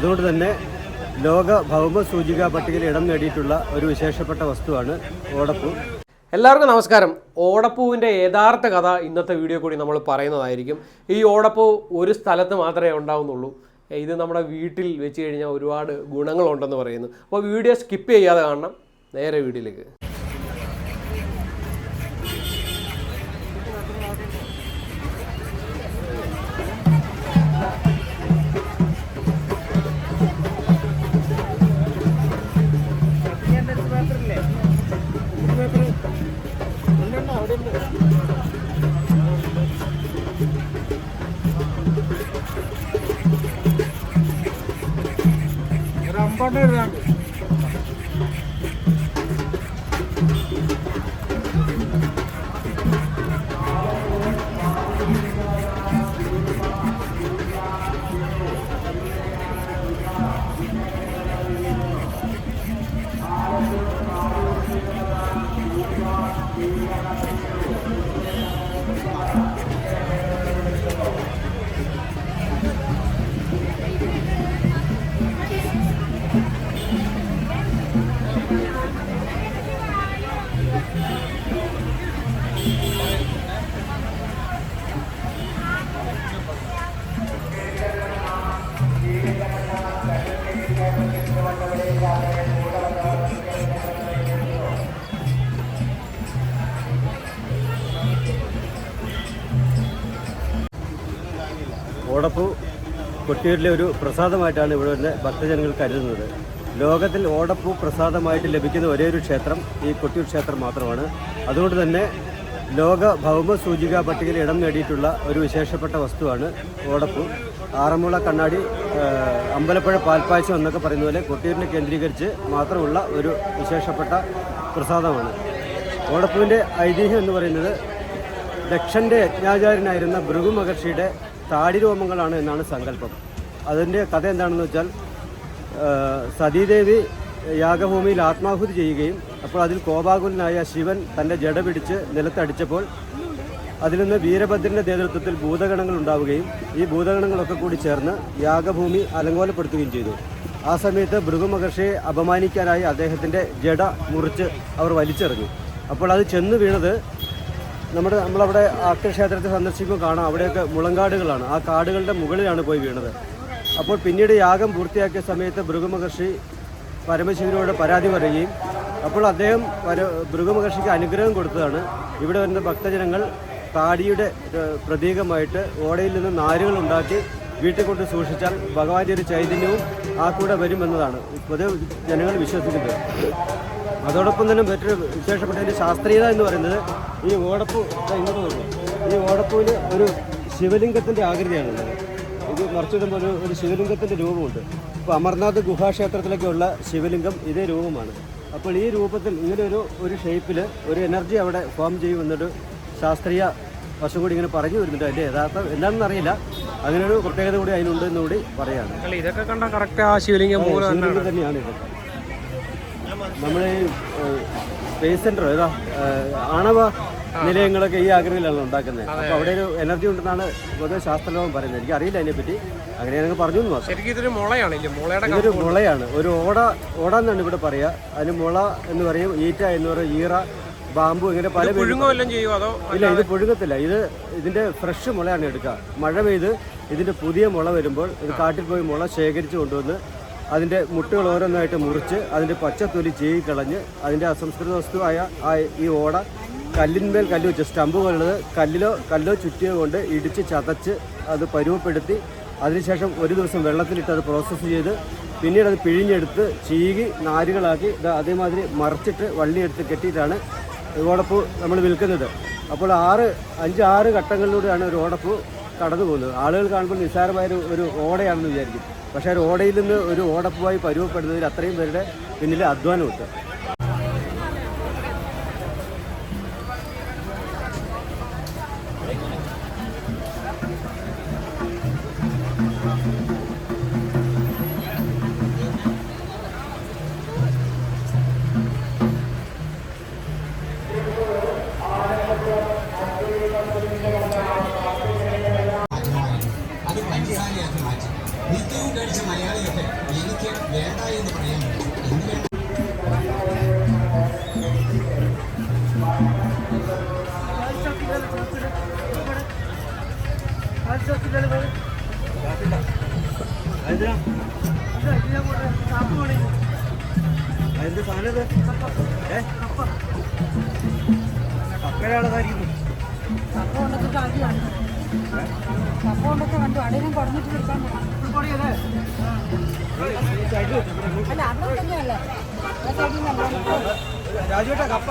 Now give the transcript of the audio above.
അതുകൊണ്ട് തന്നെ ലോക ഭൗമ സൂചികാ പട്ടികയിൽ ഇടം നേടിയിട്ടുള്ള ഒരു വിശേഷപ്പെട്ട വസ്തുവാണ് ഓടപ്പൂ. എല്ലാവർക്കും നമസ്കാരം. ഓടപ്പൂവിൻ്റെ യഥാർത്ഥ കഥ ഇന്നത്തെ വീഡിയോ കൂടി നമ്മൾ പറയുന്നതായിരിക്കും. ഈ ഓടപ്പൂ ഒരു സ്ഥലത്ത് മാത്രമേ ഉണ്ടാവുന്നുള്ളൂ. ഇത് നമ്മുടെ വീട്ടിൽ വെച്ച് കഴിഞ്ഞാൽ ഒരുപാട് ഗുണങ്ങളുണ്ടെന്ന് പറയുന്നു. അപ്പോൾ വീഡിയോ സ്കിപ്പ് ചെയ്യാതെ കാണണം. നേരെ വീഡിയോയിലേക്ക്. ഓടപ്പൂ കൊട്ടിയൂരിലെ ഒരു പ്രസാദമായിട്ടാണ് ഇവിടെ വരുന്ന ഭക്തജനങ്ങൾ കരുതുന്നത്. ലോകത്തിൽ ഓടപ്പൂ പ്രസാദമായിട്ട് ലഭിക്കുന്ന ഒരേ ഒരു ക്ഷേത്രം ഈ കൊട്ടിയൂർ ക്ഷേത്രം മാത്രമാണ്. അതുകൊണ്ട് തന്നെ ലോക ഭൗമ സൂചികാ പട്ടികയിൽ ഇടം നേടിയിട്ടുള്ള ഒരു വിശേഷപ്പെട്ട വസ്തുവാണ് ഓടപ്പൂ. ആറന്മുള, കണ്ണാടി, അമ്പലപ്പുഴ പാൽപ്പായസം എന്നൊക്കെ പറയുന്ന പോലെ കൊട്ടിയൂരിനെ കേന്ദ്രീകരിച്ച് മാത്രമുള്ള ഒരു വിശേഷപ്പെട്ട പ്രസാദമാണ്. ഓടപ്പൂവിൻ്റെ ഐതിഹ്യം എന്ന് പറയുന്നത് ദക്ഷൻ്റെ യജ്ഞാചാര്യനായിരുന്ന ഭൃഗു മഹർഷിയുടെ താടിരോമങ്ങളാണ് എന്നാണ് സങ്കല്പം. അതിൻ്റെ കഥ എന്താണെന്ന് വെച്ചാൽ, സതീദേവി യാഗഭൂമിയിൽ ആത്മാഹുതി ചെയ്യുകയും അപ്പോൾ അതിൽ കോപാകുലനായ ശിവൻ തൻ്റെ ജട പിടിച്ച് നിലത്തടിച്ചപ്പോൾ അതിൽ നിന്ന് വീരഭദ്രൻ്റെ നേതൃത്വത്തിൽ ഭൂതഗണങ്ങൾ ഉണ്ടാവുകയും ഈ ഭൂതഗണങ്ങളൊക്കെ കൂടി ചേർന്ന് യാഗഭൂമി അലങ്കോലപ്പെടുത്തുകയും ചെയ്തു. ആ സമയത്ത് ഭൃഗു മഹർഷിയെ അപമാനിക്കാനായി അദ്ദേഹത്തിൻ്റെ ജട മുറിച്ച് അവർ വലിച്ചെറിഞ്ഞു. അപ്പോൾ അത് ചെന്ന് വീണത് നമ്മളവിടെ ആക്രക്ഷേത്രത്തെ സന്ദർശിക്കുമ്പോൾ കാണാം, അവിടെയൊക്കെ മുളങ്കാടുകളാണ്. ആ കാടുകളുടെ മുകളിലാണ് പോയി വീണത്. അപ്പോൾ പിന്നീട് യാഗം പൂർത്തിയാക്കിയ സമയത്ത് ഭൃഗു മഹർഷി പരമശിവനോട് പരാതി പറയുകയും അപ്പോൾ അദ്ദേഹം ഭൃഗു മഹർഷിക്ക് അനുഗ്രഹം കൊടുത്തതാണ്. ഇവിടെ വരുന്ന ഭക്തജനങ്ങൾ താടിയുടെ പ്രതീകമായിട്ട് ഓടയിൽ നിന്ന് നാരുകൾ ഉണ്ടാക്കി വീട്ടിൽ കൊണ്ട് സൂക്ഷിച്ചാൽ ഭഗവാന്റെ ഒരു ചൈതന്യവും ആ കൂടെ വരുമെന്നതാണ് പൊതുവെ ജനങ്ങൾ വിശ്വസിക്കുന്നത്. അതോടൊപ്പം തന്നെ മറ്റൊരു വിശേഷപ്പെട്ടതിൻ്റെ ശാസ്ത്രീയത എന്ന് പറയുന്നത്, ഈ ഓടപ്പൂ ഇങ്ങോട്ട് വരുന്നു. ഈ ഓടപ്പൂവിന് ഒരു ശിവലിംഗത്തിൻ്റെ ആകൃതിയാണുള്ളത്. ഇത് മറിച്ചിടുമ്പോൾ ഒരു ശിവലിംഗത്തിൻ്റെ രൂപമുണ്ട്. ഇപ്പോൾ അമർനാഥ് ഗുഹാക്ഷേത്രത്തിലേക്കുള്ള ശിവലിംഗം ഇതേ രൂപമാണ്. അപ്പോൾ ഈ രൂപത്തിൽ ഇങ്ങനെ ഒരു ഷേപ്പിൽ ഒരു എനർജി അവിടെ ഫോം ചെയ്യുമെന്നൊരു ശാസ്ത്രീയ വശം കൂടി ഇങ്ങനെ പറഞ്ഞു വരുന്നുണ്ട്. അതിൻ്റെ യഥാർത്ഥം എന്താണെന്ന് അറിയില്ല. അങ്ങനെ ഒരു പ്രത്യേകത കൂടി അതിനുണ്ട് എന്നുകൂടി പറയാണ്. ഇതൊക്കെ കണ്ടാൽ കറക്റ്റ് ആ ശിവലിംഗം തന്നെയാണ് ഇതൊക്കെ. നമ്മുടെ ഈ സ്പേസ് സെൻറ്റർ ഏതാ ആണവ നിലയങ്ങളൊക്കെ ഈ ആകൃതിയിലാണ് ഉണ്ടാക്കുന്നത്. അപ്പോൾ അവിടെ ഒരു എനർജി ഉണ്ടെന്നാണ് പൊതുവെ ശാസ്ത്രലോകം പറയുന്നത്. എനിക്ക് അറിയില്ല അതിനെപ്പറ്റി, അങ്ങനെ ഞങ്ങൾ പറഞ്ഞു എന്ന് മാത്രം. ഇതൊരു മുളയാണ്, ഒരു ഓട എന്നാണ് ഇവിടെ പറയുക. അതിന് മുള എന്ന് പറയും, ഈറ്റ എന്ന് പറയും, ഈറ, ബാമ്പു, ഇങ്ങനെ പല ഇല്ല, ഇത് പുഴുങ്ങത്തില്ല. ഇതിൻ്റെ ഫ്രഷ് മുളയാണ് എടുക്കുക. മഴ പെയ്ത് ഇതിൻ്റെ പുതിയ മുള വരുമ്പോൾ ഇത് കാട്ടിൽ പോയി മുള ശേഖരിച്ച് കൊണ്ടുവന്ന് അതിൻ്റെ മുട്ടുകൾ ഓരോന്നായിട്ട് മുറിച്ച് അതിൻ്റെ പച്ചത്തൊലി ചീകിക്കളഞ്ഞ് അതിൻ്റെ അസംസ്കൃത വസ്തുവായ ഈ ഓട കല്ലിന്മേൽ കല്ല് വെച്ച് സ്റ്റമ്പ് പോലുള്ളത് കല്ലോ ചുറ്റിയോ കൊണ്ട് ഇടിച്ച് ചതച്ച് അത് പരുവപ്പെടുത്തി അതിനുശേഷം ഒരു ദിവസം വെള്ളത്തിലിട്ട് അത് പ്രോസസ്സ് ചെയ്ത് പിന്നീട് അത് പിഴിഞ്ഞെടുത്ത് ചീകി നാരുകളാക്കി അതേമാതിരി മറിച്ചിട്ട് വള്ളിയെടുത്ത് കെട്ടിയിട്ടാണ് ഓടപ്പൂ നമ്മൾ വിൽക്കുന്നത്. അപ്പോൾ 5-6 ഘട്ടങ്ങളിലൂടെയാണ് ഒരു ഓടപ്പൂ കടന്നു പോകുന്നത്. ആളുകൾ കാണുമ്പോൾ നിസ്സാരമായ ഒരു ഓടയാണെന്ന് വിചാരിക്കും. പക്ഷേ ഒരു ഓടയിൽ നിന്ന് ഒരു ഓടപ്പൂവായി പരുവപ്പെടുന്നതിൽ അത്രയും പേരുടെ പിന്നിലെ അധ്വാനമുണ്ട്. കണ്ണടിച്ച മലയാളിയൊക്കെ എനിക്ക് വേണ്ട എന്ന് പറയുമ്പോൾ കപ്പ കണ്ടു അടയിലും കുറഞ്ഞിട്ട് കൊടുക്കാൻ അല്ല അവിടെ തന്നെയല്ലേ രാജുവേട്ടാ കപ്പ